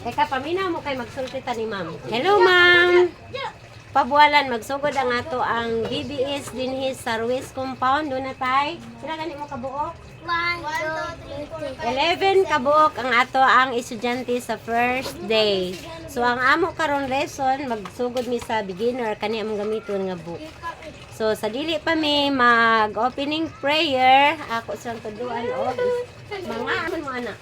Teka, paminaw mo kay magsultitan ni ma'am. Hello, ma'am. Pabualan, magsugod ang ato ang BBS dinhi sa Ruiz Compound. Doon na tay. Sila gani mo kabuok? 1, 2, 3, 11 kabuok ang ato ang estudyante sa first day. So, ang amo karon lesson, magsugod mi sa beginner, kani among gamiton nga book. So, sa dili pa mi mag-opening prayer, ako siyang tuduan o mga ano mo anak.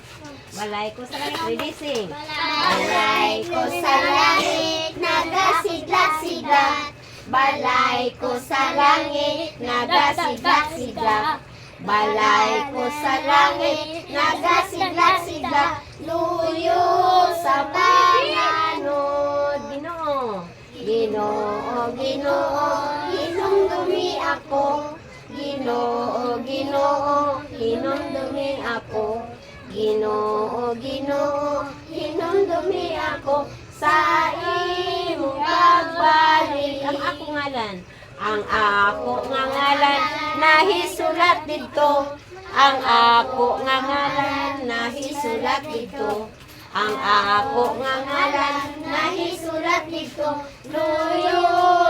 Balay ko sa langit, ready sing. Balay ko sa langit, nagasiglat-siglat. Balay ko sa langit, nagasiglat-siglat. Balay ko sa langit, nagasiglat-siglat. Luyo sa panganod. Ginoo, Ginoo, Ginoo, hinumdumi ako. Ginoo, Ginoo, hinumdumi ako. Ginoo, Ginoo, hinumdumi ako sa imong pagbalik. Ang ako ngalan, ang ako nga ngalan, nahisulat dito. Ang ako nga ngalan, nahisulat dito. Ang ako nga ngalan, nahisulat dito. Luyo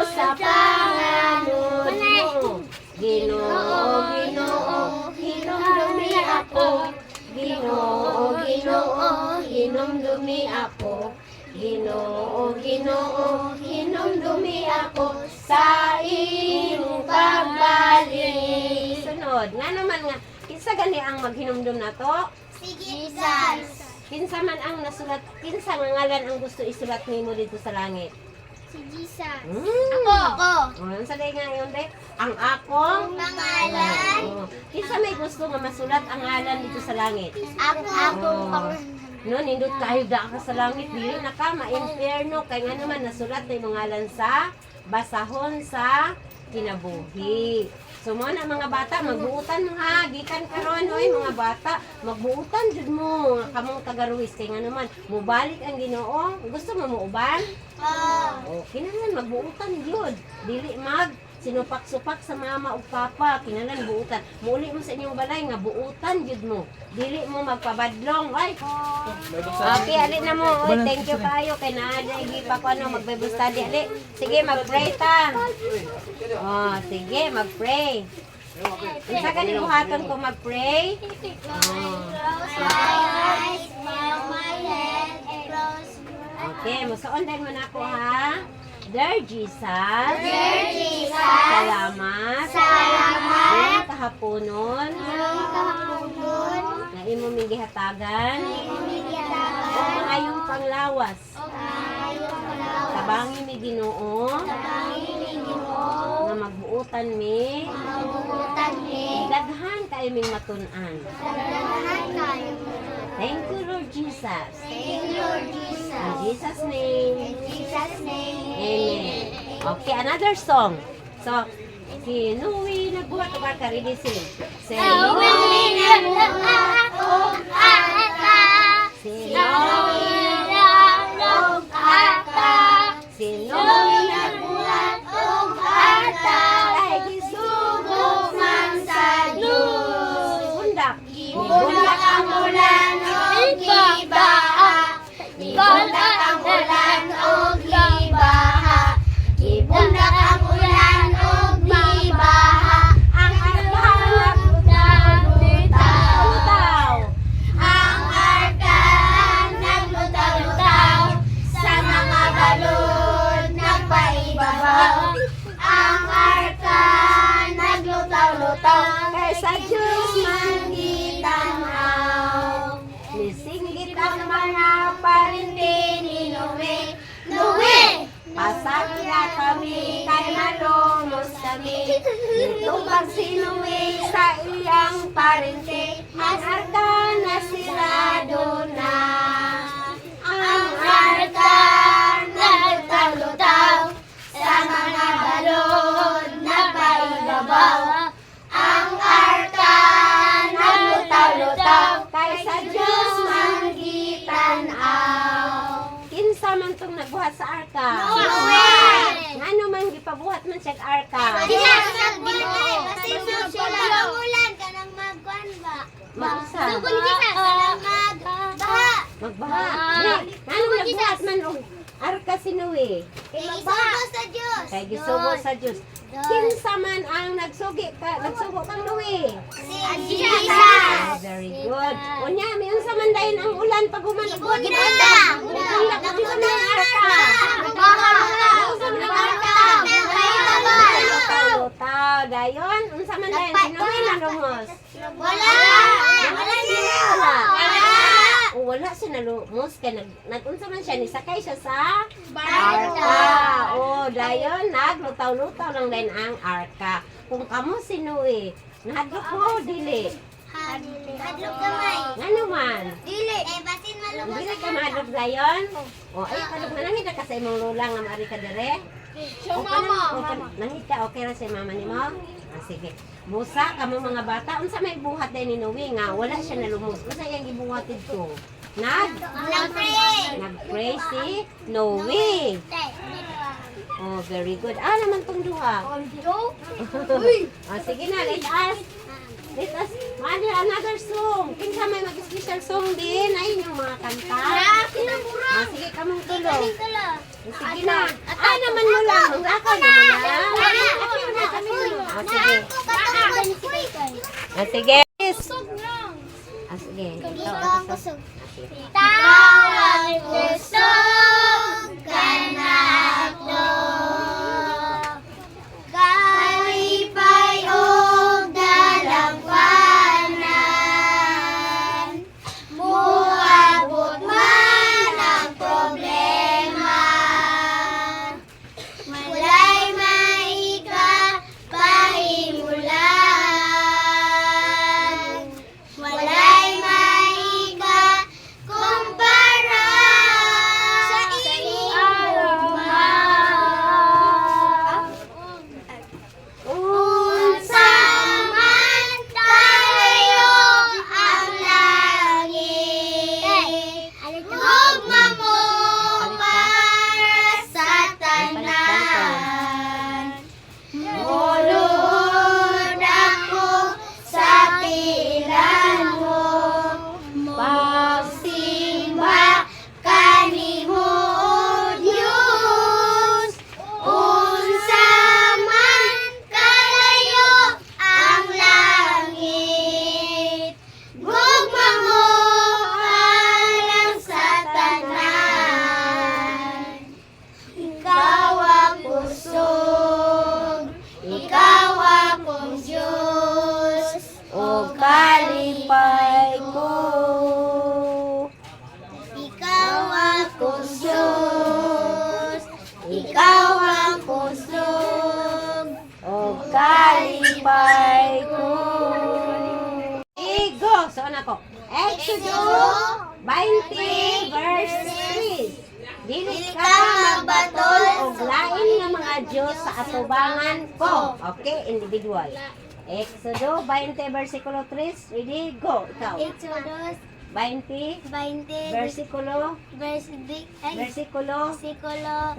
sa panganod mo. Ginoo, Ginoo, hinumdumi ako. Ginoo, Ginoo, hinumdumi ako. Ginoo, Ginoo, hinumdumi ako sa imong pagbalik. Sunod, nga naman nga, kinsa gani ang maghinumdum na to? Jesus. Kinsa man ang nasulat, kinsa nga ngalan ang gusto isulat nimo dito sa langit? Si Jesus. Ako. Ano sa day nga yun, day? Ang akong Pangalan. Kinsa may gusto nga masulat ang ngalan dito sa langit? Akong pangalan. No, nindot kayo da ka sa langit, dili na ka ma-impierno kay nga naman nasulat na yung ngalan sa basahon sa kinabuhi. So mo na mga bata, magbuutan mo ha, gikan karon hoy mga bata, magbuutan jud mo nga kamong taga Ruiz kay nga naman mubalik ang Ginoo. Gusto mo muuban? Oh, kinahanglan magbuutan jud. Dili mag sinupak-supak sa mama o papa, kinahanglan buutan. Muuli mo sa inyong balay nga buutan jud mo. Dili mo magpabadlong. Ay. Okay, ali na mo. Oy, thank you kayo kay naadya pa ko ano mag-Bible study ali. Sige, mag-pray ta. Oh, sige, mag-pray. Isa ka ni buhaton ko mag-pray. Close my eyes, bow my head, close my Okay, musuon din mo na ako ha. Dear Jesus. Dear Jesus. Salamat. Salamat. Ngayong kahaponon. Ngayong kahaponon. Na imo mi gihatagan. Umigitagan. O maayong panglawas. Ngayong palawas. Tabangi mi Ginoo. Tabangin ni Ginoo. Nga magbuutan mi. Mabubutan ni. Daghan kayo ming matun-an. Dagdagan kayo. Thank you, Lord Jesus. Thank you, Lord Jesus. In Jesus' name. In Jesus' name. Amen. Okay, another song. So, si Nui nagbuhat o ka ready sing. Say, Nawin ang akong ata. si Nawin ang ata. Si Nawin ang akong ata. ay gisugo Man sa Diyos. bundak. Ibundak ang ulan o gibaha. Ibundak ang ulan o gibaha. Ibundak ang ulan o gibaha. Ang arkahan Naglutaw-lutaw. Ang arka naglutaw-lutaw. Sa mga balon nagpaibabaw. Ang arka naglutaw-lutaw. kaysa Diyos man Gitanaw. nisinggit Ang ang mga parindi ni Noe. Noe! pasag na kami kay malumos kami. Nitubag si Noe sa iyang parente. Ang arka na sirado na. Ang arka naglutaw-lutaw. Sa mga balon nagpaibabaw. Ang arka naglutaw-lutaw. Kaysa Diyos man gitanaw. Kinsa man tong nagbuhat sa arka? Noe! Ngano man gipabuhat man siya arka? Ulan ka nang magkuhan ba? Mag-usa. Sugod kita ka nang magbaha. Magbaha. Ano nagbuhat man og arka si Noe? Isugo sa Diyos. Kay gisugo sa Dios. Kinsa man ang nagsugo kang Noe? Si Ah, very good. Unya, may unsa man dayon ang ulan pag humanabot. Gibunda. Gibunda. Unsa man ang arka? Unsa man ang arka? Lutaw, dayon. Unsa man dayon? Si Noe na lumos. Wala. Wala Wala. na. O wala siya nalumos. Kaya nag-unsa man siya. Nisakay siya sa Barko. arka. O, dayon. Naglutaw-lutaw lang din ang arka. Kung kamo si Noe, nahadlok mo, dili. Hadlok gamay. Nga naman. Dili. Basin malumos. Dili ka mahadlok dayon. O, ay, kadok na nangita ka sa imong lula nga maari ka dire. So, mama. Nangita, okay ra sa mama ni mo? Ah, sige. Busa, kamo mga bata, unsa may buhat din ni Noe nga, wala siya nalumos. Unsa iyang gibuhatid ko? Nag-pray si Noe. Oh, very good. Ah, naman tong duha. Ah, sige na, let us. Mali, another song. Kinsa may mag-special song din. Ayun yung mga kanta. Ah, sige, kamong tulo. Sige na. Ah, naman mo lang. Ako naman lang. Ah, sige. Ah, sige. Ah, sige. Ikaw, kusog. Tawag kusog ka na ako. Kalipay o dalampanan. Muabot man ang problema. Walay maika pahimulan. Walay maika kumpara sa iyong unsa man tayo ang langit. Hugma mo para sa tanan. Mulod ako sa tiran mo. Pagsimba kanimo Diyos. Unsa man kalayo ang langit. Gugma mo alang sa tanan. Ikaw ang kusog, ikaw akong Diyos. O kalipay ko. Ikaw akong Diyos, ikaw ang kusog. O kalipay ko. Igo! So, ano ko? Exodus 20 verse 3. Dili ka magbatol og lain nga mga Diyos sa atubangan ko. Okay, individual. Exodus 20 versikulo 3. Ready? Go! Ikaw. Exodus 20 20, versikulo versikulo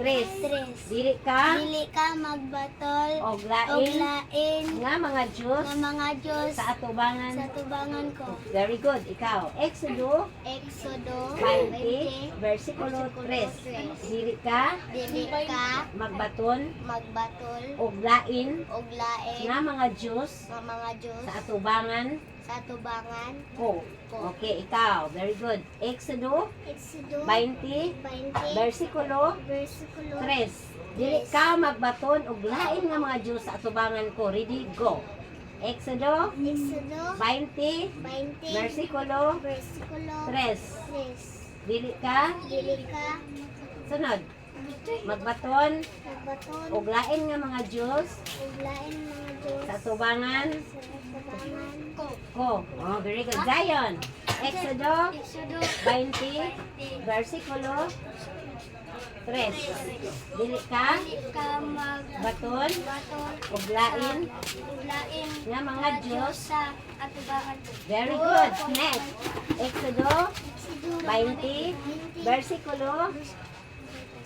3. 3. Dili ka Dili ka magbatol og og lain lain nga mga Diyos ng mga Diyos sa atubangan. sa tubangan ko. Very good. Ikaw. Exodus Exodo 20 versikulo 3. Dili ka Dili ka magbaton magbatol og lain og lain nga mga Diyos ng mga Diyos sa atubangan sa tubangan ko. Okay, ikaw. Very good. Exodus Exodo 20 20 versikulo versikulo 3. Dili ka magbaton og lain nga mga Diyos sa atubangan ko. Ready? Go. Exodus Exodo 20 20 versikulo versikulo 3. 3. Dili ka Dili ka sunod magbaton magbaton og lain nga mga Diyos og lain mga Diyos sa atubangan sa tubangan ko. ko. Oh, very good. Zion. Exodus Exodo 20 versikulo 3. Dili ka Dili ka baton magbaton og lain og lain nga mga Diyos. sa atubangan ko. Very good. Next. Exodus 20 versikulo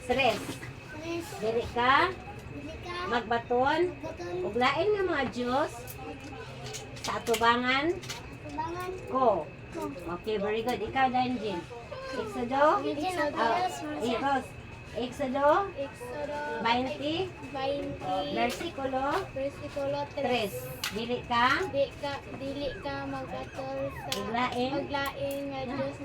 3. Dili ka Dili ka magbaton magbaton ug lain nga mga Diyos sa atubangan tubangan ko. ko. Okay, very good. Ikaw, Danjin. Exodo? Ikos. Exodo? 20, 20 versikulo versikulo 3. Dili ka dili ka magatol sa Iglain? maglain nga Dios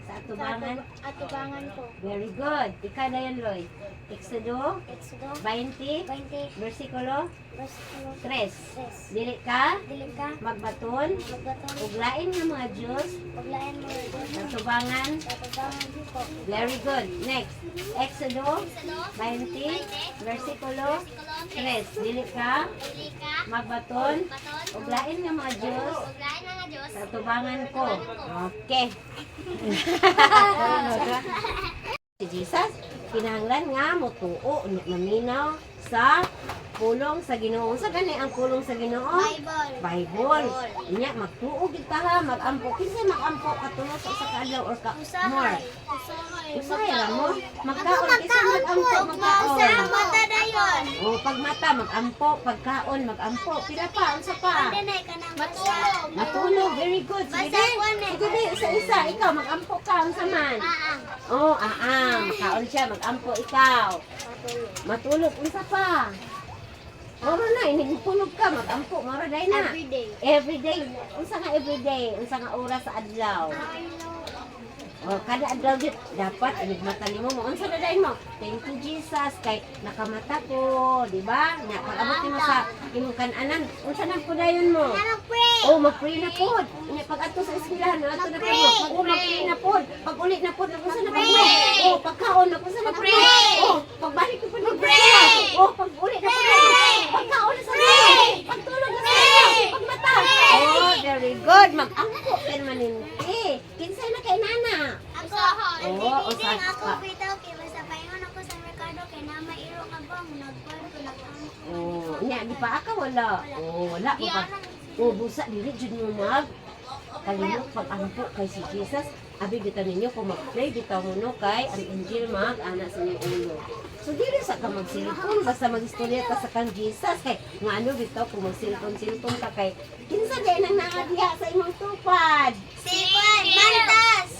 sa atubangan. atubangan ko. Very good. Ika na yan, Loy. Exodo Exodo 20, 20 versikulo versikulo 3. Dili ka dili ka magbaton maggatol uglain nga mga Diyos maglain mo Dios sa tubangan. atubangan ko. Very good. Next. Exodo 20, versikulo 3. Dili ka magbaton uglain nga mga Diyos sa tubangan ko. Okay. Si Jesus, kinahanglan nga motuo maminaw sa pulong sa Ginoo. Sa gani ang pulong sa Ginoo? Bible. Inya magtuo gid ta ha, magampo. Kinsa magampo katulo sa usa ka adlaw or ka more? Usahay ra mo. Magkaon kinsa magampo magkaon. mata dayon. O pag mata magampo, pagkaon magampo. Pila pa unsa pa? Matulog. Matulog, very good. Sige Basta di. ko na. Sige di, isa-isa. Ikaw, mag-ampo ka. Ang saman. Oh, makaon siya. Mag-ampo ikaw. Matulog. Unsa pa? Moro na, hinigpulog ka. Mag-ampo. Moro day na. Everyday. Everyday. Unsa nga everyday? Unsa nga oras sa adlaw? O, kada adlaw dit dapat inigmata nimo mo. Unsa na day mo? Thank you Jesus kay nakamata ko, di ba? Nya pag abot nimo sa imong kan-anan, unsa nang pudayon mo? Pray. Oh, mag-pray na pod. Nya pag adto sa eskwelahan, ato na kayo. Pag mag-pray na pod, pag ulit na pod, unsa na pag-pray? Oh, pagkaon na unsa na pag-pray? Oh, pagbalik ko pod na pray. Oh, pag ulit na pod. Pagkaon na sa pray. Pagtulog na sa pray. Pagmata. Oh, very good. Mag-angko ken maninti. Kinsay na kay nana? Ako. Oo, Hindi sa- ako bitaw kay basta paingon ako sa merkado kay na mairo ka ba nagkuan ko nagkuan. Oh, nya di pa aka wala. Oh, wala ko pa. Oh, busa dili jud mo mag kalimot pag-ampo kay si Jesus. Abi bitaw ninyo kung mag-pray bitaw mo no kay ang Injil mag ana sa inyong ulo. So dili sa ka magsilipon basta magistorya ka sa kang Jesus kay ngano bitaw kung magsilipon-silipon ka kay kinsa day nang naa diha sa imong tupad. Sipon, mantas.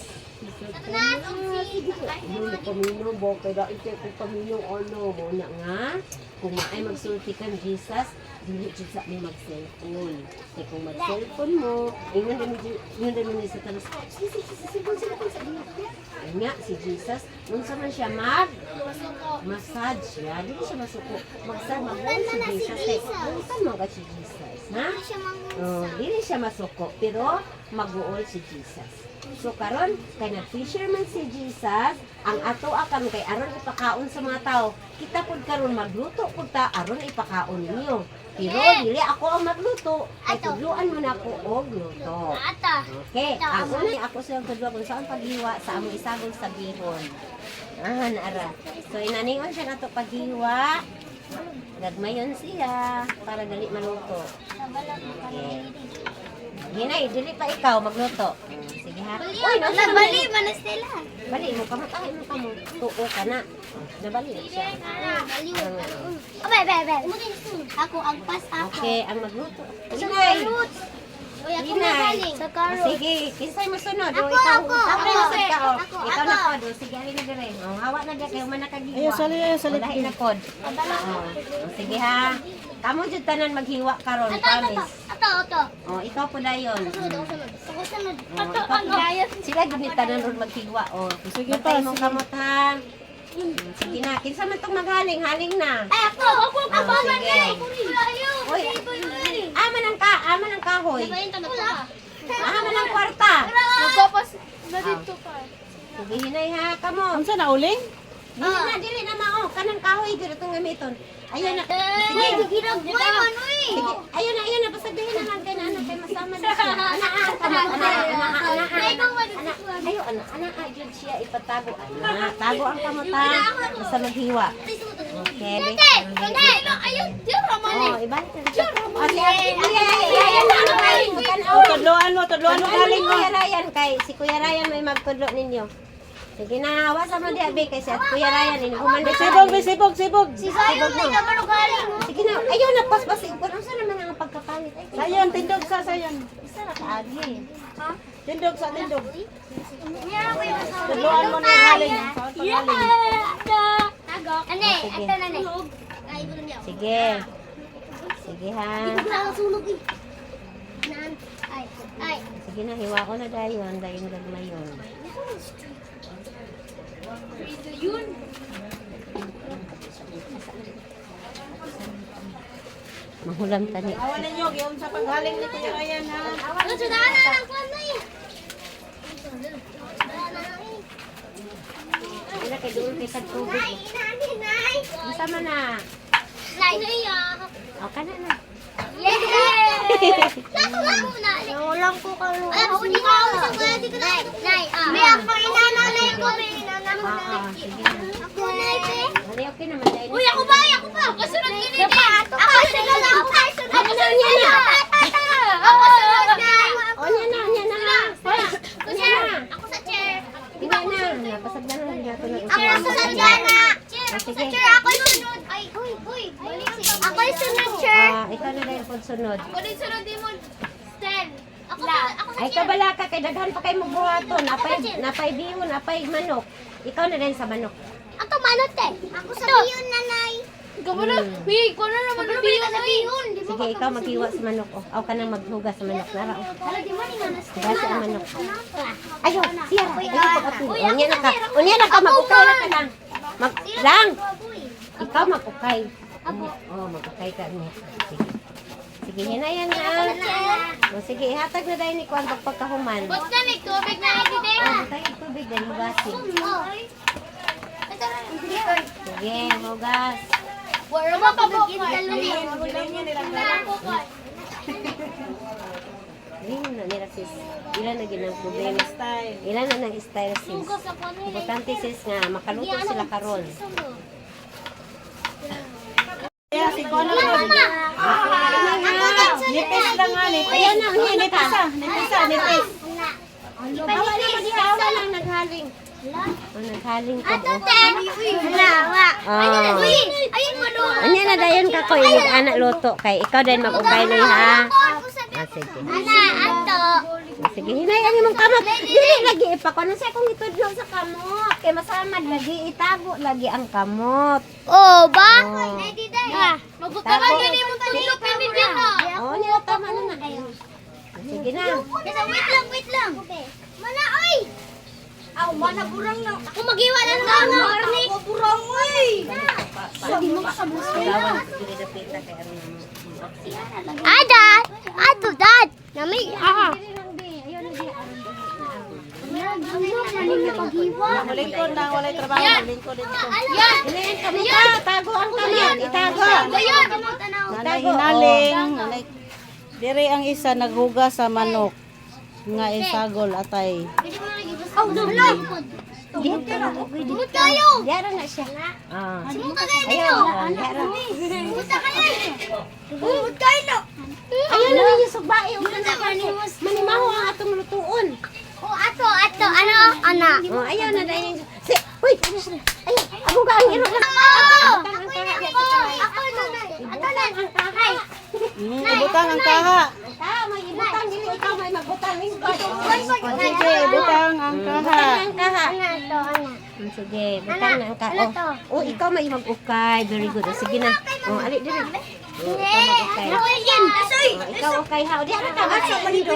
Ano pamino bo kay da ite ko pamino ano mo na nga kung maay magsulti kang Jesus dili jud sa mi mag-cellphone. Kay kung mag-cellphone mo, ingon din mo sa tanos. Sipon sa diha. Nya si Jesus unsa man siya massage siya, dili siya masuko. Mag-massage si Jesus kay unsa man ka si Jesus, ha? Siya mangul. Oh, dili siya masuko pero mag-uol si Jesus. So karon kay nag-fisherman si Jesus, ang ato akan kay aron ipakaon sa mga tao. Kita pud karon magluto pud ta aron ipakaon ninyo. Pero dili ako ang magluto, ay tudloan mo na ako og luto. Ata. Okay, ang una ako sa tudlo kung saan paghiwa sa among isagol sa bihon. Naara. So inaningon siya nato paghiwa. Gagmayon siya para dali maluto. Okay. Hinay, dili pa ikaw magluto. Sige ha. Uy, nasa Bali manastela. Bali mo kamo tayo mo kamo. Tuo ka na. Nabali na siya. Bebe. Ako ang pas ako. Okay, ang magluto. Sa Hinay. carrots. Uy, ako Hinay. magaling. Sa carrots. Sige, kinsay mo sunod. O, Ako, ikaw, ako, ikaw, ako. ikaw, ikaw. Ako, Ikaw ako. na pod. O, sige, alin na dire. O, hawa na dyan kayo man nakaghiwa. Ayaw, sali. Walahin na pod. O, sige ha. Kamo jud tanan maghiwa karon, promise. Ato. O, ikaw po dayon. Ako sunod. O, ikaw po dayon. Sila gid ni tanan ron maghiwa. O, Sige bantay pa, mong sige. kamot ha. Sige na, kinsa man tong maghaling, haling na. Ay, ako. sige. Uy, aman ang kahoy. Aman ang kwarta. Nagpapas na dito pa. Sige, hinay ha, kamo. Unsa na uling? Dili na mao, kanang kahoy dito itong gamiton. Ayun na. Sige, gigirag mo man, uy. Sige, ayun na, pasabihin na lang kay na kay masama na siya. Ana, jud siya ipatago. Ana, tago ang kamuta. Basta maghiwa. Okay, Ayun, tira man. Oh, ibalik na siya. Tudloan mo galing mo. Kuya Ryan kay si Kuya Ryan may magtudlo ninyo. Sige na, hawa sa mga diabe kay si Kuya Ryan ini humanda Sibog. Si Sayo, may naman galing mo. Sige na, ayun na paspasin ko. Ano sa naman ang pagkapalit? Ay, Sayon, tindog sa sayon. isa ra kaagi. Ha? Tindog sa tindog. Meron ko yung asawa. Tudloan mo na yung haling. Saan pa haling? Ane, Sige. ito na ne. Ay, ito na Sige. Sige ha. Nakasunog eh. Ay. Sige na, hiwa ko na dayon. Dayon gagmay yun. Yun. Mahulam tani. Awalan nyo, yung sa paghaling ni Kuya Ryan ha. Ano, sudahan na lang kwan na eh. Wala kay doon kay sa tubig. Nay, inani, nay. Masama na. Nay, nay, O, kana na. Yay! Lato lang muna. Nawalan ko karo. Ay, ako di ka ako sa kaya di ko na. Nay, may ako inananay ko. May inananay ko. Oo, sige na. Ako, nay, pe. Ano, okay naman dahil. Uy, ako ba? Ako ba? Kasunod gini din. Ako sunod. Ako sunod. Ako sunod. Ako sunod na. O, yan na, yan na. Hoy, yan na. Ako sa chair. Yan na. Napasagdan na rin natin ng Ako sunod dyan na. Chair, ako sa chair. Ako sunod. Ay, huy. Ako sunod, chair. Ikaw na dahil kung sunod. Ako din sunod din mo. Stand. Ako sa Ay, kabala ka, kay daghan pa kayo magbuhato. Napay bihon, napay manok. Ikaw na rin sa manok. Ako manot eh. Ako sa bihon, nanay. Ikaw na, wait, ko na naman ang bihon. Sige, ikaw maghiwa sa manok. O, aw ka nang maghugas sa manok. Nara, o. Hala, di man inanas. Hugas ang manok. Ayaw, siya. Ayaw, pag-atin. Unya na ka, mag-ukay na ka lang. Lang! Ikaw mag-ukay. Oo, mag-ukay ka niya. Sige. Sige, yan na. O, sige, ihatag na dahil ni Kwan pagpagkahuman. Bot na ni tubig na hindi din. O, tayo tubig dahil hugasin. Sige, hugas. Wala mo pa po. Bilhin nyo nilang lahat. Ayun na nila sis. Ilan na ginang problema. Style. Ilan na nang style sis. Importante sis nga, makaluto sila karon. Kaya si Kuya Ryan. Nipis lang nga, nipis. Ayan na, unya na ka. Nipis. Awa naman, ikaw lang naghaling. O, naghaling ko. Ato, ten. Wala. Oh. Ayun mo doon. Anya na dayon ka ko, yung anak luto. Kay ikaw din mag-ugay na ha. Ah, sige. Ana, ato. Sige, hinayang imong kamot. Dili lagi ipakuan sa akong itudlo sa kamot. Kay masamad lagi itago lagi ang kamot. Oh, ba? Oh. Ready day. Magutaran ka ni mo tulog kami dito. Oh, niya tama na na. Sige na. Wait lang. Mana oy. Aw, mana burang na. Ako magiwa na nga. Ako burang oy. Hindi mo kasabos. Gawan dili dapita kay ano. Dad. Ato, Dad. Nami. Malingkod na, walay trabaho. Malingkod dito. Yan. Ilayan ka mo ka, tago ang kamot, itago. Ayan. Nanay hinaling. Nanay. Diri ang isa naghugas sa manok. Nga isagol atay. Oh, no. Dito na. Dimot kayo. Yara na siya. Ah. Dimot kayo dito. Ayaw, yara. Dimot kayo. Dimot kayo. Ayaw na yung subai. Manimaho ang atong lutuon. Oh, ato. Ano? Ana. Oh, ayaw na dahil. Uy, ayaw. Ako ka ang iro lang. Ako, nanay. Ato na. Ang kahay. Ibutang ang kaha. May ibutang, dili ikaw may magbutang. Sige, ibutang ang kaha. Ang kaha. Ano? Sige, butang na ang kaha. Oh, ikaw may mag-ukay. Very good. Oh, sige na. Oh, alik dili. Oh, ikaw mag-ukay. Oh, ikaw ukay ha. Di ano ka? Masok mo dito.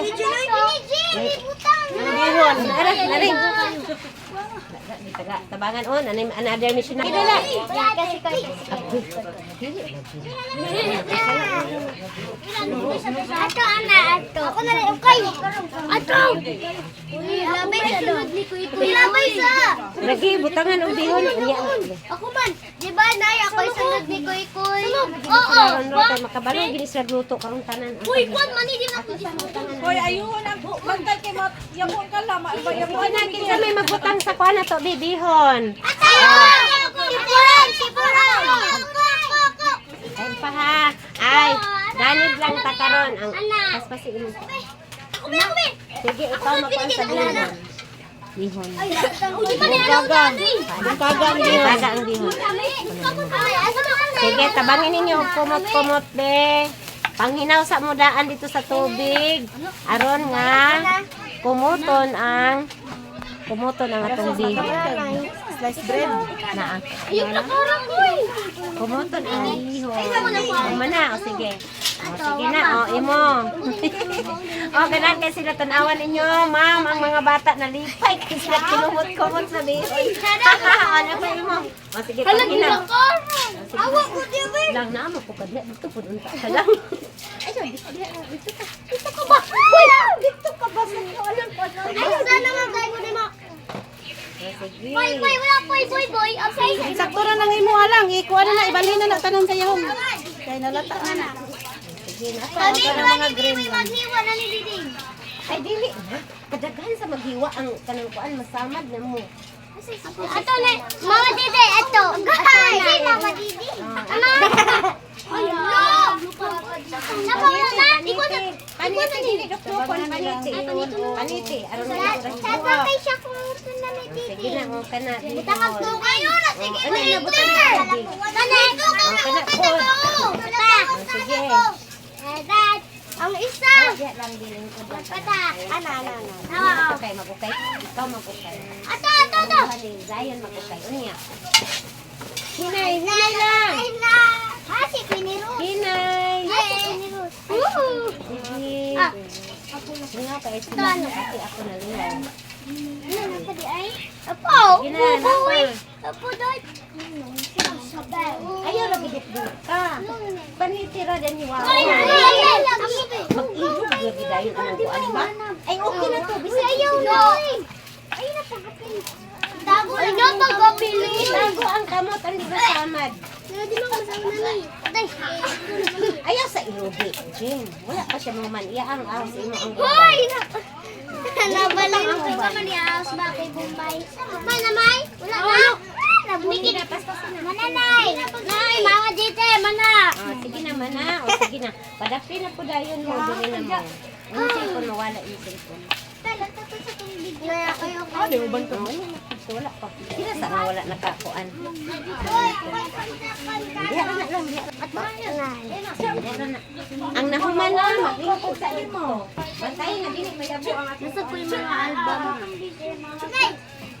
Bihon. Naring. Tabangan on, another mission na. Dila. Ato, ana, ato. Ako na rin, okay. Ato. Labay sa sunod ni Kuy. Labay sa. Lagi butangan og bihon unya. Ako man, di ba, Nay, ako yung sunod ni Kuy. Oo. Ano kay makabalo gini sa luto karong tanan. Uy, kwan, mani din ako dito. Hoy, ayun ang magkay kay yamon ka lang. Yun na kinsa may magbutang sa kuan to bibihon. Sipuran. Ay pa ha. Ay, ganid lang ta karon ang paspasi imo. Ako. Sige, ikaw makuan sa bihon. Bihon. Uy, mani, ano Kagang. gani? Ang kagang bihon. Baga ang bihon. Sige, tabangin ninyo kumot-kumot be. Panghinaw sa mudaan dito sa tubig. Aron nga kumuton ang atong bihi. Slice bread. Na Ayun na parang ko eh. kumuton ang biho. Mana, o sige. O sige na, o imo. O ganun kay sila tanawan ninyo, ma'am, ang mga bata na lipay kay sila kinumot-kumot sa biho. Ano pa imo? O sige, Halagi pagina. na parang. Awa ko diwi. Lang na mo ko kadya dito pud unta ka lang. Ay, sorry. Dito ka ba? Uy! Dito ka ba? Ay, sana nga tayo mo mo. Sige. Boy, wala boy. Okay. Sakto ra nang imo alang. Ikuha na ibalhin na tanan sa yahong. Kay nalata na. Sige na. Sabi Para mo mga ni green. Bibi maghiwa na ni Diding. Ay dili. Kadaghan sa maghiwa ang kanang kuan masamad na mo. Ato na, Mama Didi, ato. Ay, si Mama Didi. Ano? Ay, no. Napawala na. Ikot na. Paniti dili doktor kon paniti. Paniti aron na ko Sa tatay siya kung gusto na may Sige Didi. na mo kana. Butang ako kayo na. Sige, Ano na butang Peter. ka? Kanay, ito ka na. Kana Pata. Sige. Dad, ang isa. Ya lang diling ko lang. Pata. Ana. Magukay, magukay. Ikaw magukay. Ato. Hani, Zion magukay. Unya. Hinay lang. Ay na. Ha, si Piniro. Hinay. Ay, si Piniro. Woohoo. Sige. Ah. Lingaw kay sila. Kasi ako na lingaw. Ano na pa di ay? Apo. Sige na, napal. Apo, dad. Sabay. Ayaw lagi dito ka. Panitira din ni Wawa. Ay, Mag-ihog lagi dahil anong kuan ba? Ay, okay na to. Bisaya ayaw na. Ay, napagapil. Tago lang. Ay, napagapili. Tago ang kamot ang di ba samad. Di mo kasama na ni. Atay. Ayaw sa ilugi. Jen, wala pa siya mga man. Iyaang ahos imo ang Hoy! gabay. Nabalay ko ka man ni Aos ba kay Bombay. Manamay? Wala na. Nabukid na paspasan na. Mananay. Nay, mama dite, mana. Ah, sige na man na. O sige na. Padapi na po dayon mo. Dili na mo. Ang cellphone mawala yung cellphone. Naya kayo ka. Di uban to. Wala pa. Sila sa nga wala nakakuan. Diya na lang. At diya na. Ang nahuman na. Maglingkod sa imo. Bantay na dili may abo ang ating Nasa po yung mga album. Nay,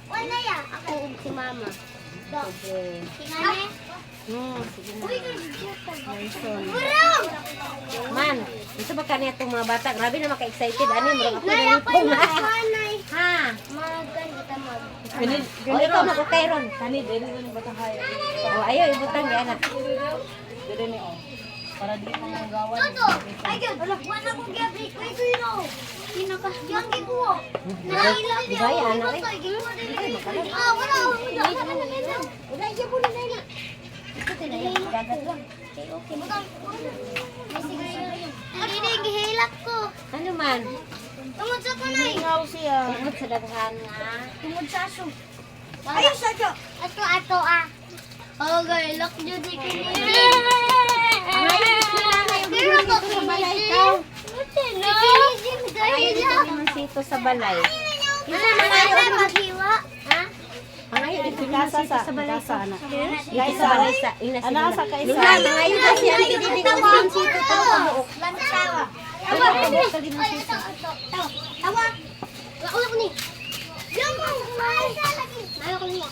wala ya. Ako si mama. Sige. Tingane. Sige na. Burong! Man, ito ba kaniya itong mga bata? Grabe na maka-excited. Ano yung mga Nay, ako ako yung na makanay. Ha? Maganda mag. O ikaw mag-ukay ron. Kani, dili rin batang O ayaw, ibutang yan na. Para di mo gawan. Toto! Ay, yun! Wala kong gabi. Wait, yun o. Yung gikuha. Nailang Di ba yan, anak eh? Ah, wala. Wala, iya po na na. Ito dagat lang. Okay, okay. Narinig, gihilak ko. Ano man? Tungod sa kunay. Ingaw siya. Tungod sa daghan nga. Tungod sa aso. Ayun sa aso. Ato ah. Okay, lock nyo di kinili. Pero ko kinili. Ayaw dito naman sito sa balay. Ano na maghiwa? Ha? Ang ayaw dito naman Kasa sito sa sa balay. kasa na. Dito sa balay sa ina Ano sa kaisa? Lula, mga ayaw kasi ang hindi ka naman sito. Tawa ka mo. Lantawa. Tawa ka mo. Kali ng sito. Tawa. Wala ko ni. Yung kumain sa lagi. Ayaw ko niya.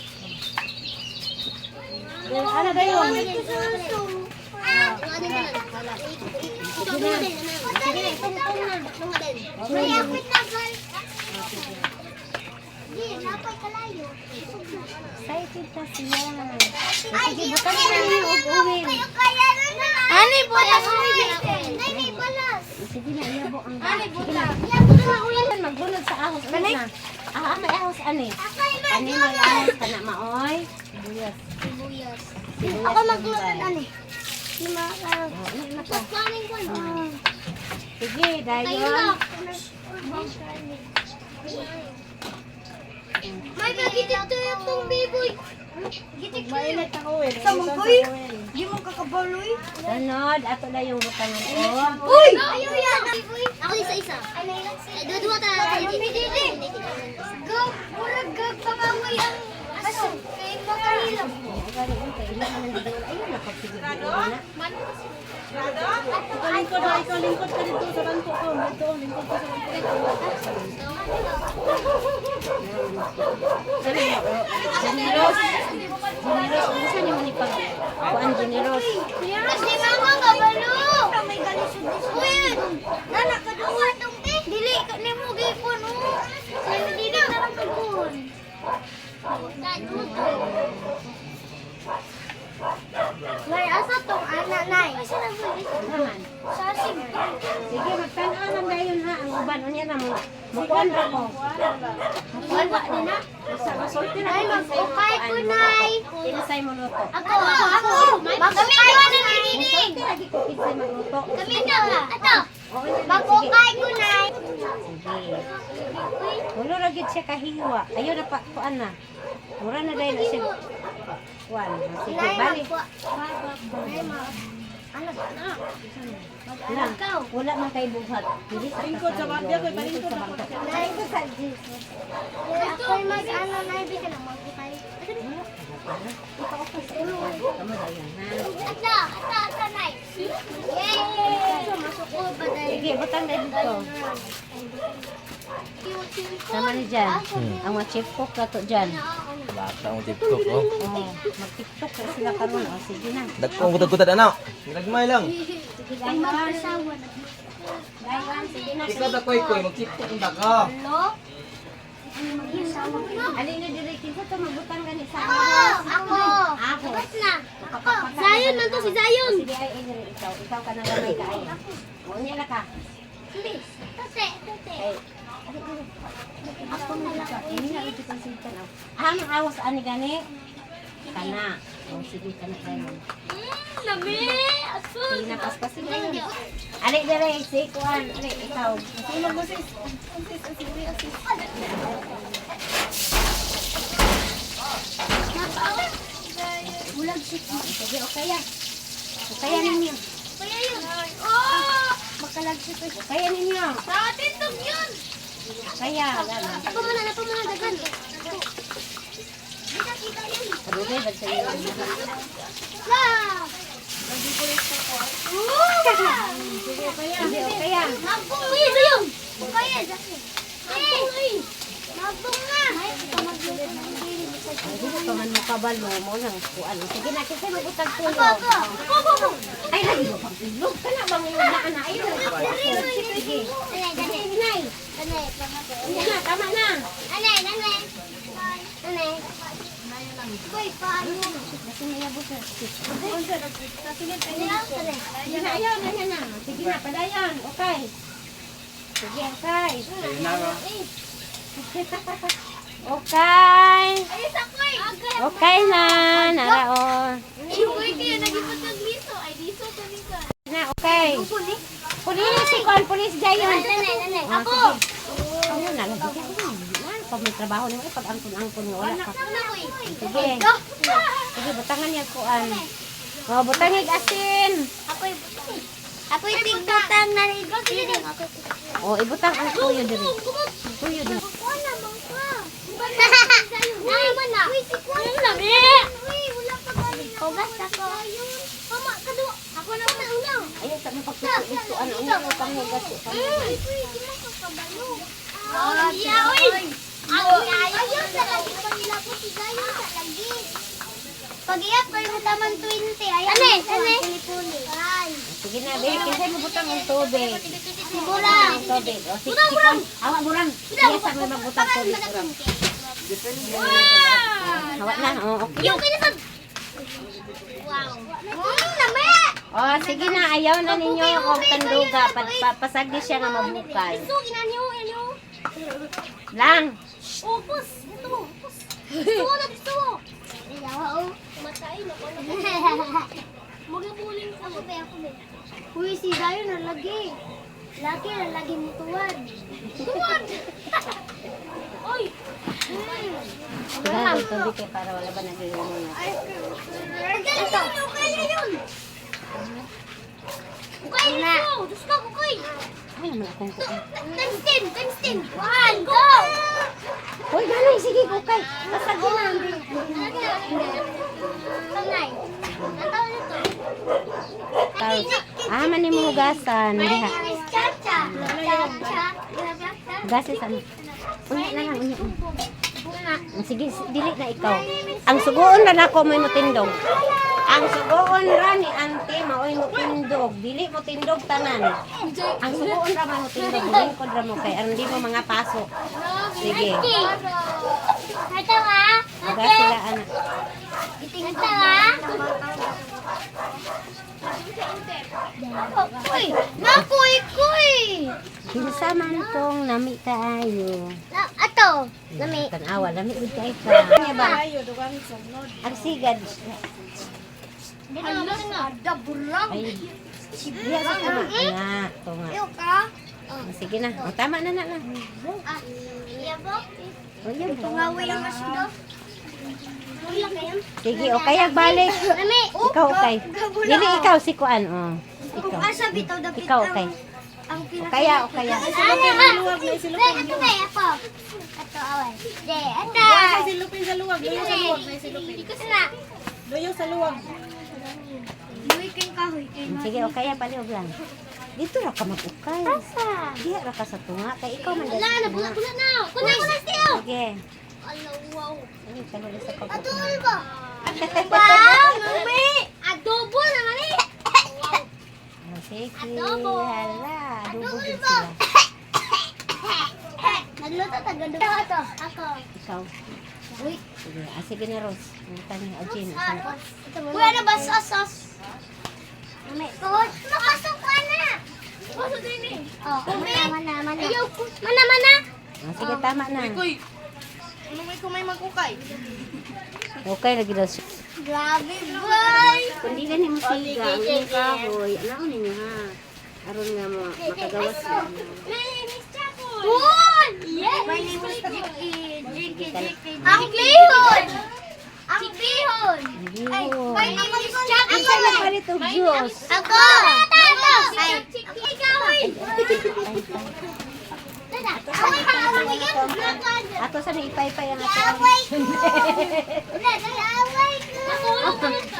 Ano ba yun? Excited na siya. Sige, bukan na niyo ubuhin. Ani butas Ani balas. Sige na, iyabo ang Ani butas. magbunod sa ahos na. Ah, may ahos ani. Ani may ahos ka na maoy. Sibuyas. Sibuyas. Sibuyas Ako na maglulod gulay. ani. Si Mama. Oh, ano na to? Kanin ko. Sige, Tayo dayon. na. May magitik to yung biboy. Gitik to yun. Mainit ako eh. Sa mangkoy? Di mo kakabaloy. Sunod, ato na yung butangan ko. Uy! Ayaw yan! Ako isa-isa. Ay, dua-dua tayo. Gag, murag gag pangangoy ang aso. Kay makahilap. Ayun na, pagsiguro na. Ikaw lingkod ha, ikaw lingkod ka dito sa banto ko. Dito, lingkod ka sa banto ko. Generous. Generous. Ano saan yung manipag? Kuan generous. Kasi mama kabalo. Uy, nanak ka duwa tong te. Dili ka nimo gipon oh. Sa dili na lang kagon. Nay, asa tong anak nay? Naman. Sa sim. Sige, magtanaan lang dayon ha. Ang uban, unya na mo. Mukuan ra ko. Mukuan ra ko. Masulti na Nay, ko mag-ukay ko nay. Tinasay mo luto. Ako. Mag-ukay ko na Musulti dinining. lagi ko kinsay magluto. Kami na. Ato. Okay na lang, sige. Mag-ukay ko nay. Sige. Ulo ra gid siya kahiwa. Ayo na pa kuan na. Mura na dahil na siya. Kuan. Sige, Nay, bali. Ano na? Lang. Wala man kay buhat. Dili sa Lingkod sa kasal. bandya ko, palingkod Sa ako. bangka. Nay, ko sa Jesus. Ako'y mag-ano nay, bigyan ng mag-ukay. Kamu dayon ha. Ata, nay. Yay! Masuk ko ba dahil? Sige, butang na dito. Sama ni dyan. Ang mga chef cook na to dyan. Bata mo TikTok, oh. Oh, mag-tiktok na sila karon. Oh, sige na. Dagkong kutad-kutad, ano? Nagmay lang. Sige, dayon. Dayon, sige na. Ikaw da koy-koy, mag-TikTok ang daka. Hello? Alin na dire kinsa to magbutang gani sa Ako! Ako. Tapos na! Ako! Zion man to si Zion! Sige ay dire ikaw. Ikaw ka na gamay ka ay. O niya na ka. Hindi! Tate! Ay. Ako na lang. Ini na ito kan sinta na. Ang awas ani gani. Kana. O sige kana dayon. Lami! Asun! Sige na paspas sige. Ali dire si kuan. Ali ikaw. Sino mo sis? Bulag si Sige okay ya. Okay ninyo. Kaya yun! Oh! Makalag si Kuya. Okay ninyo. Sa atin to yun! Kaya lala. Ako muna, dagan. Kita yun. Rubay bad sa iyo. Wow! Sige okay ya. Sige okay ya. Magbong mo yun! Kaya, Hey! Magbong na! Hindi pa man makabalo mo nang kuan. Sige na kasi magutag Ako! tulog. Ako! Ay lagi mo pang tulog. Kana bang na ana ay. Sige. Danay! Inay. Danay! Na tama na. Danay! Koy, paano? Kasi nayabot na. Danay! Sige na ayaw na na. Sige na padayon. Okay. Sige okay. Okay. Ayos ako'y! Okay na. Naraon. Uy, kaya nagipag liso. Ay, liso ka liso. Na okay. Pulis si Kon, pulis Jayon. Danay! Ah, Ako! sige. Ano na lang sige. Pag may trabaho nimo pag angkon-angkon nga wala ka. Sige. Ito! Sige, butangan niya kuan. Oh, butangig asin. Ako'y tigutang na rin. Oh, ibutang ang tuyo diri. Tuyo diri. Ako naman ka. Naman na. Uy, si Kwan. Ang lami. Uy, wala pa galing. Hugas ako. Mama, kado. Ako na una. Ayun sa pagtututo ano ang panghugas ko. Uy, di mo kakabalo. Oh, iya, uy. Ayaw sa lagi pangilapot si Gayo sa lagi. Pag-iyak kayo mo taman 20. Ayaw. Ane. Puli-puli. Ay. Sige na, be, kasi mabutang ang tubig. Burang. Ang tubig. O, sige, sikon. Awa, burang. Yes, ang may magbutang tubig. Burang. Hawa na, oh, okay. Yung kinasab. Wow. Lami. Oh, sige na, ayaw na ninyo og tanduga. Pasagdi siya nga mabukal. Ito, inanyo. Lang. Oh, pus. Ito. Pus. Ito na, ito. Yawa, oh. Matay na ko. Magabuling ako, be. Uy, si Dayo na lagi. Lagi mo tuwad. Tuwad! Uy! Sige, ang tubig kay para wala ba nagiging na. Ito! Kaya yun! Ukay nito! Diyos ka, ukay! Ay, naman akong kuan. Times 10! One, go! Uy, ganay, sige, kukay. Pasagdi na. Rose. Man ni mo hugasan. Diha. Chacha. Hugasan sa mo. Unya na lang, unya. Sige, dili na ikaw. Ang sugoon ra nako mo tindog. Ang sugoon ra ni auntie maoy mo tindog. Dili mo tindog tanan. Ang sugoon ra mo tindog. Lingkod ra mo kay aron di mo mga paso. Sige. Ito nga. Hugas sila anak. Ito nga. Uy, nakuy-kuy. Kinsa man tong nami kaayo. Ato, nami. Tanawa, lami gud kay ka. Kanya ba? Ayo dugang sunod. Ang sigad. Halos ada burang. Ay, diya sa tama. Anak, to nga. Iyo ka. Sige na. O, tama na na. Ah, iya ba? O, yan. Tungawi yung masdo. Wala kayo. Sige, o kaya balik. Nami. Ikaw, okay. Dili ikaw, si Kuan. O, ikaw. Asa bitaw da Ikaw, okay. Ang O kaya, o kaya. Luwag na isilupin. Ito ba ako? Ito away. De, ito. Sa silupin sa luwag. Luyo sa luwag na isilupin. Ito na. Luyo sa luwag. Luwi kang kahoy kay Sige, o kaya baliw lang. Dito ra ka mag-ukay. Asa? Diya ra ka sa tunga. Kay ikaw man. Wala na, bula na. Kuna still. Sige. Ala, wow. Ay, tanong sa pag Adol ba? Wow, mami. Adobo naman eh. Sige, Adobo. hala. Adobo Adol din ba? sila. Nagluto tagado ito. Ako. Ikaw. Uy. Sige, sige na, Rose. Ang tani, Ajin. Kuya na ba sos? Mami, tuhod. Mapasok ka na. Pasok din eh. Oh, mana. Ayaw ko. Mana. Sige, tama na. Ano may kumay magkukay? Okay, lagi daw siya. Grabe, boy. Kundi ganin mo siga, ang iyong kahoy. Alam ninyo ha. Aron nga mo, makagawas na. Good! Yes! My name is Jinky. Ang bihon! Ang bihon! Ay, my name is Jackie. Ang sa'yo palit of Diyos. Ako! Ay, ikaw ay! Ato sa ipay-pay ang ato. Away ko! Away ko!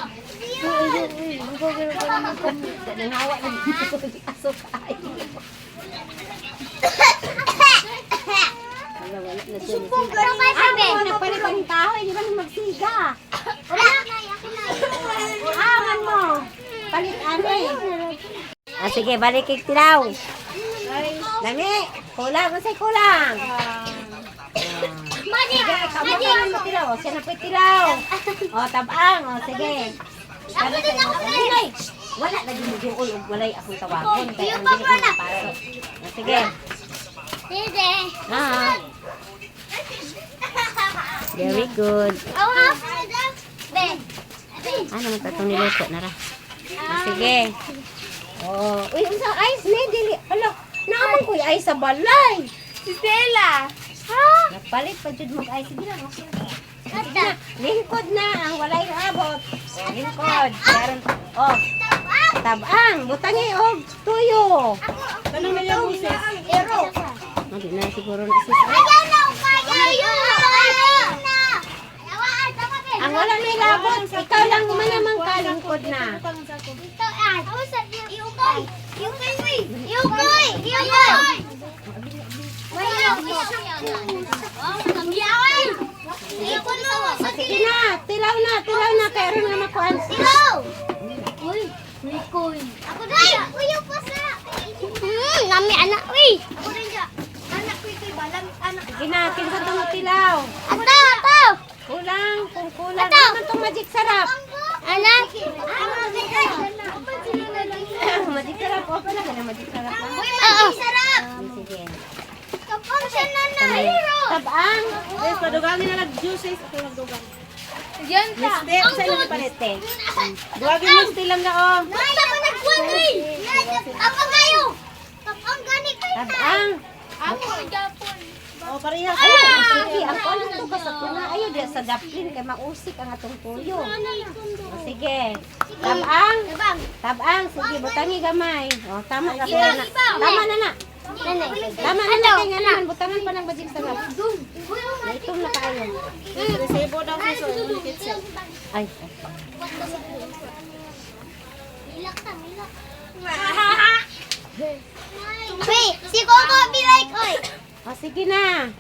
Nangawa na dito ko di aso kayo. Wala na dyan. Ano, nagpalit ang kahoy, di ba nang magsiga? Aman mo. Palit ano eh. Sige, balik kay Tilaw. Dami, kulang, masay kulang. Sige, kamukalan mo Tilaw. Siya na po Tilaw. O, tabang. O, sige. Sabi kayo, Ay, wala na din doon. Walay akong tawagon. Kaya ang dili ko napasok. O, sige. Dede. Ah, very good. Be. Ano man tatong niluto na ra. Sige. Oh, uy, unsa ice may dili. Alo, naaman ko yung ice sa balay. Si Stella. Ha? Nagpalit pa jud mag ice. Sige lang, okay. Sige na, lingkod na ang walay abot. Oh, lingkod. Karon, oh, tabang, butangi og tuyo. Tanong na yung buses. Ero. Hindi na siguro na sis. Ayan na, kaya. Ang wala may labot, ikaw lang manamang kalingkod na. Ito ay. Iukoy. Iukoy. Sige na, tilaw na, kaya rin nga makuhan. Ako dyan. Uyo pa sa. Nami anak. Uy. Ako dyan. Anak ko ito'y balang anak. Sige na, kinsa tong tilaw. Ato. Kulang, kung kulang. Ito. Naman tong magic sarap. Anak. Magic sarap, opo na ka na magic sarap. Oo. Sarap. Sige. Kapag siya na hero. Tabang. Yes, padugangin na nag-juices. Ako nagdugang. Yan ka. Step, sa inyo palit. Palete. Duwagin mo still lang na oh. Basta pa nagbuhay. Apa kayo? Kapag gani kayo. Tabang. Ako Japon. Oh, pareha. Sige, ako ano to ka sa tuna. Ayaw diya sa daplin kay mausik ang atong tuyo. O, sige. Tabang. Tabang. Sige, butangi gamay. O, tama na kaya na. Tama na na. Tama na na kaya naman. Butangan pa ng magic sarap. Itong na kayo. Resibo daw siya. So, ulit siya. Ay. Milak ta, milak. Wait, si Coco be like, oy. O, sige na.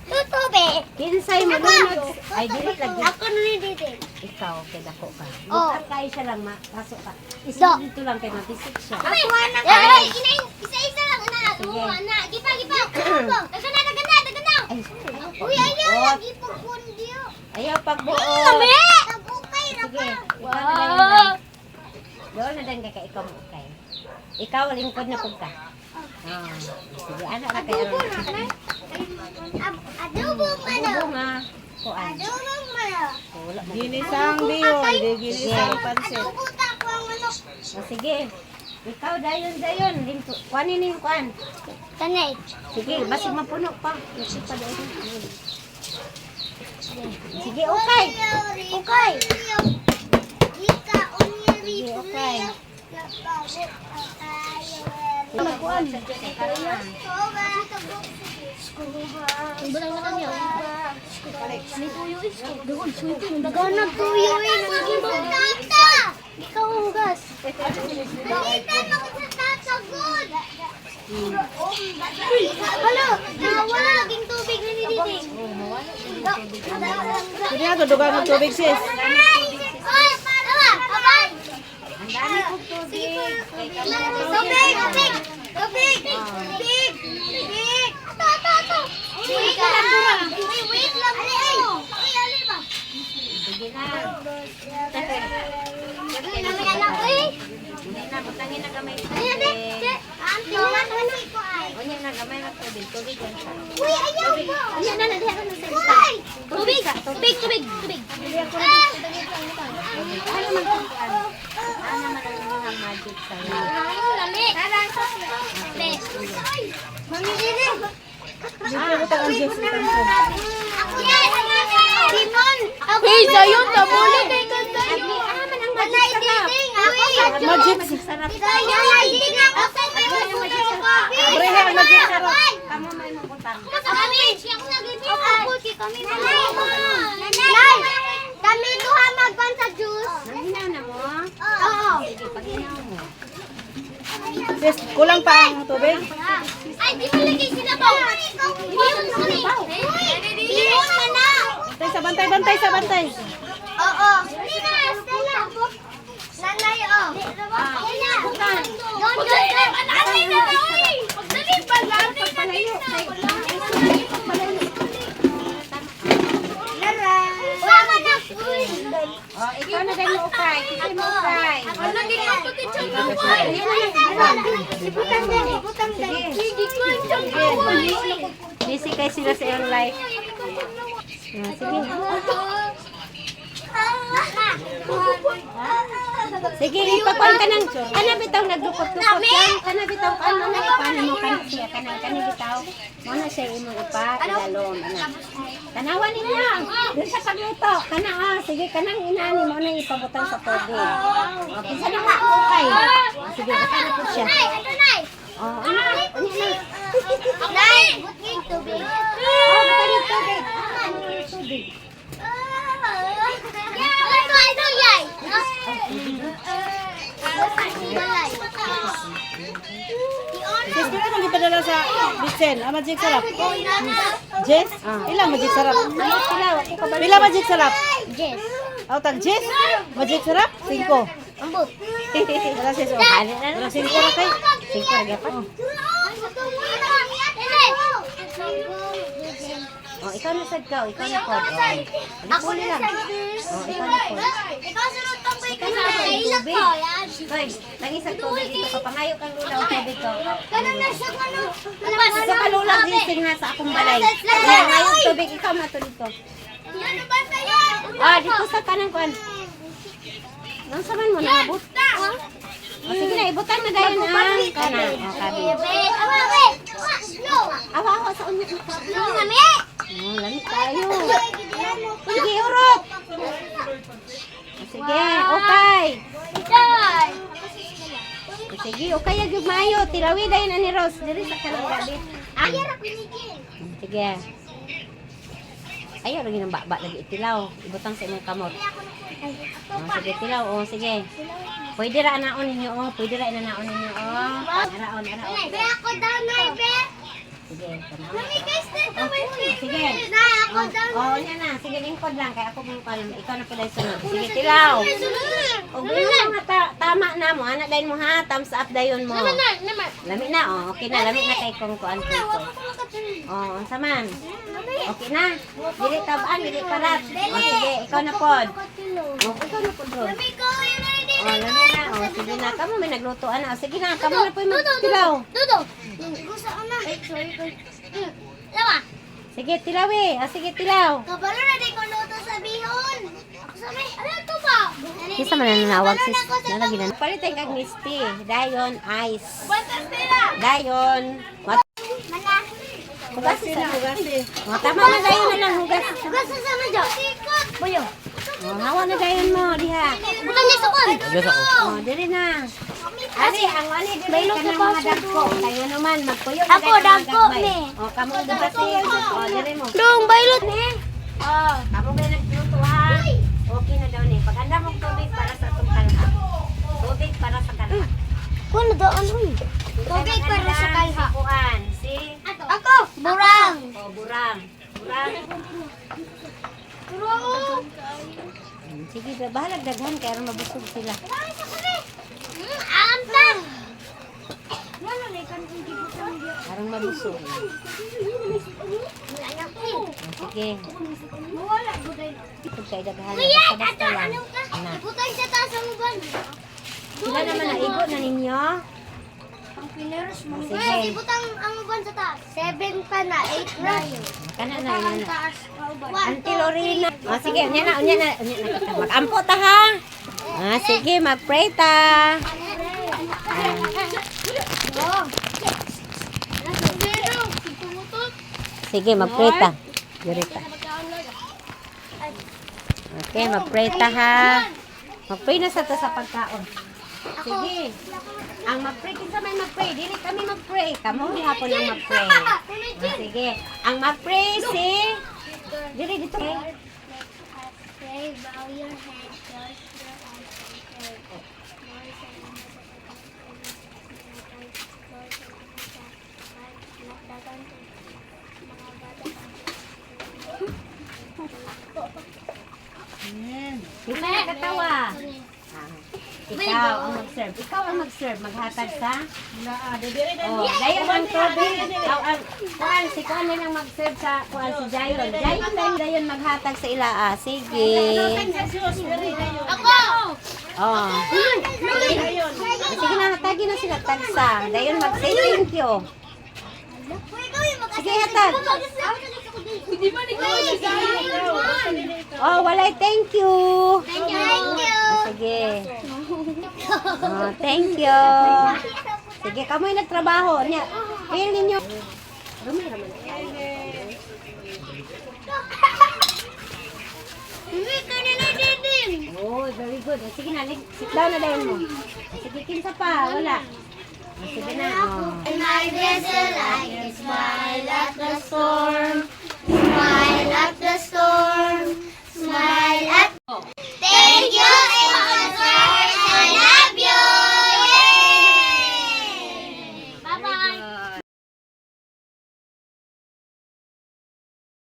Tuto, be. Kinsay mo lunod. Ay, dili lagi. Ako na ni dito. Ikaw, kay dako ka. Oh. Bukat kayo siya lang, pasok ka. Do. Isa dito lang kay matisik siya. Ay, isa-isa lang na. Sige. Na, gipa. Dagana. Ay, Uy, ayaw, lagi pagpundiyo. ayaw pagbuo. Kami! Nabukay na Sige, pa. ikaw na lang yun. Doon na lang kay ikaw mo kay. Ikaw, lingkod na pug ka. Ah, sige, anak na kayo. Adobo mana. Adobo nga. Kuan. Adobo mana. Wala mo. Ginisang bihon, di ginisang pansit. Adobo ta ko ang manok. O, sige. Ikaw, dayon. Kuanin yung kuan. Tanay. Sige, basig mapuno pa. Kasi pa dayon. Sige, okay. Okay. Ika unyeri Sige, okay. Magkuan sa dyan ay karangan. Daganag tuyo eh. Tata! Ikaw ang gas. Dalitan ako sa tatagod. Halo, nawala laging tubig na ni Didi. Hindi nga, dudugan ng tubig sis. Ay, tama, abay. Ang dami kong tubig. Tubig. Ato. Wait lang. Ali ba? Sige na. Hindi na, butangin na gamay sa tubig. Unya na gamay na tubig. Tubig yan siya. Uy, ayaw ko. Unya na, diha ka na sa Uy! Tubig. Ano man kung ano? Ano man ang inyong magic sa'yo? Lami. Mami, Didi. Ang Diyos ng tanso. Ako yan. Simon. Hey, sa'yo, tabuli kay Kanday. Kanay, Didi. Magic. Sarap. Kanay, Didi. Ako sa Brehe, ang magic sarap. Kamu may mabutang. Kami. Kami. Nanay. Kami duha magban sa juice. Nanginaw na mo? Oo. Sige, pag-inaw mo. Sis, kulang pa ang tubig. Ay, di mo lagi sila ba? Bihon man na. Bantay sa bantay. Oo. Stella. Nanay, oh. Bukan. Don. Manali na, oy. Magdali pa lang. Lara. Wala na. Oh, ikaw na din mo ukay. Kasi mo ukay. Ako lagi ako teacher ko. Ibutang din. Sige ko yung Busy kayo sila sa iyong life. Sige. Sige, ipapang ka ng kanabitaw nagdukot-dukot yan. Kanabitaw ka ano na ipaano mo ka siya. Kanabitaw. Muna siya imong ipa. Ilalom. Tanawan ninyo. Doon sa pagluto. Sige, kanang inani mo na ipabutang sa tubig. Okay, sa mga ukay. Sige, butang po siya. Oh, ano? Ano na? Nay, butang tubig. Oh, butang yung tubig. Tubig. Ito, yay. Sis, kailan ang ipadala sa Bitsen? Ah, magic sarap. Jess? Ilang magic sarap? Pila magic sarap? Yes. Aw, tag Jess? Magic sarap? 5. Ambot. Wala sis, oh. Wala 5 ra kay. 5 ra gyapon. Oh, ikaw na sad ka. Ikaw na pod. Ako na lang. Oh, ikaw na pod. Ikaw sunod pang bay ka Ikaw na. na pod. Ilag Tubig. ko, yan. Hoy, lagi sa tubig dito. Kapangayo kang lulaw tubig ko. Ganun na siya, ano? Sa kalulang gising na sa akong balay. Ngayon tubig. Ikaw na to dito. Ano ba sa'yo? Ah, dito sa kanang kuan. Nang saman mo na abot. O sige na, ibutan na dayon na. Kana. O, kabi. Wait, awa, wait. No. Awa sa unya. No, nami. Oh, lamig tayo. Sige, urot. Sige, okay. Day. Sige, okay yung mayo. Tilawi dayon na ni Rose. Diri sa kanang gabi. Ayara pinigil. Sige. Ayaw lagi ng baba lagi itilaw. Ibutang sa imong kamot. Sige tilaw. Sige. Pwede ra anaon ninyo Pwede ra inanaon ninyo Araon. Be, ako daw na, be. Sige. tanaw. Mami, guys, dito may fish. Sige. Na, ako daw na. Yan na. Sige, lingkod lang. Kaya ako mong kalam. Ikaw na pala yung sunod. Sige, tilaw. O, ganyan nga. Tama na mo. Anak dahin mo ha. Thumbs up dayon mo. Lami na. Okay na. Lami na kay kong kuan ko. Saman. Okay na. Dili tabaan. Dili parat. Sige. Ikaw na pod. Ikaw na pod. Mami, ko, yun na rin. Lami na. Sige na. Kamu may naglutoan na. Sige na. Kamu na po yung magtilaw. Dudo. Gusto ko na. Sorry. Lawa. Sige, tilawi. Sige, tilaw. Kabalo na di ko luto sa bihon. Ako sa may, ano to ba? Kisa man nanawag sis. Nalagi na. Palitan kag misti. Dayon ice. Bantas nila. Dayon. Mana. Hugas Sina, sa. hugasi. Tama na dayon na lang hugas. Hugas sa sama dyan. Sikot. Boyo. Hawa na dayon mo diha. Butang niya sukon. Hugas ako. Diri na. Ari, ang wali diri ka ng mga dagko. Kaya naman magpuyo. Ako, dagko, me. Kamo hugas diri mo. Dong, bailot. Kamo ba nagluto ha? Okay na daw ni. Paganda mong tubig para sa itong kalha. Tubig para sa kalha. Kuno doon, uy. Tubig para sa kalha. Kuan, si Ako, burang. Burang. Burang. Burang. Sige, bahalag daghan kaya ron mabusog sila. Amtang. Arang mabusog. Sige. Ito kay daghan. Basta lang. Na. Iputay sa taas ang uban. Sila naman naigo na ninyo. Sige. Sige. Iputang ang uban sa taas. 7 pa na, 8 na yun. Kana na, yan na. Taas. Auntie Lorena. Sige, unya na. Mag-ampo ta ha. Sige, mag-pray ta. Sige, mag-pray ta. Yurita. Okay, mag-pray ta ha. Mag-pray na sa ta sa pagkaon. Sige. Ang mag-pray, kinsa may mag-pray. Dili kami mag-pray. Kamu hapon ang mag-pray. Sige. Ang mag-pray si... Dili dito. Pray, bow your head, close your eyes, Kinsa nakatawa? Ikaw ang mag-serve. Ikaw ang mag-serve. Maghatag sa... dayon ang tubig. Kuan, si Kuan din ang mag-serve sa Kuan si Jayon. Dayon maghatag sa ila. Sige. Ako! Sige na, hatagi na sila tagsa. Dayon mag-say thank you. Sige, hatag. Hindi ba Walay thank you. Thank you. Sige. Thank you. Sige, kamoy nagtrabaho. Feel ninyo. Rumay raman. Oh, very good. Sige na, sit down na dayon mo. Sige, kinsa pa. Wala. Sige na. In my vessel, I can smile at the storm.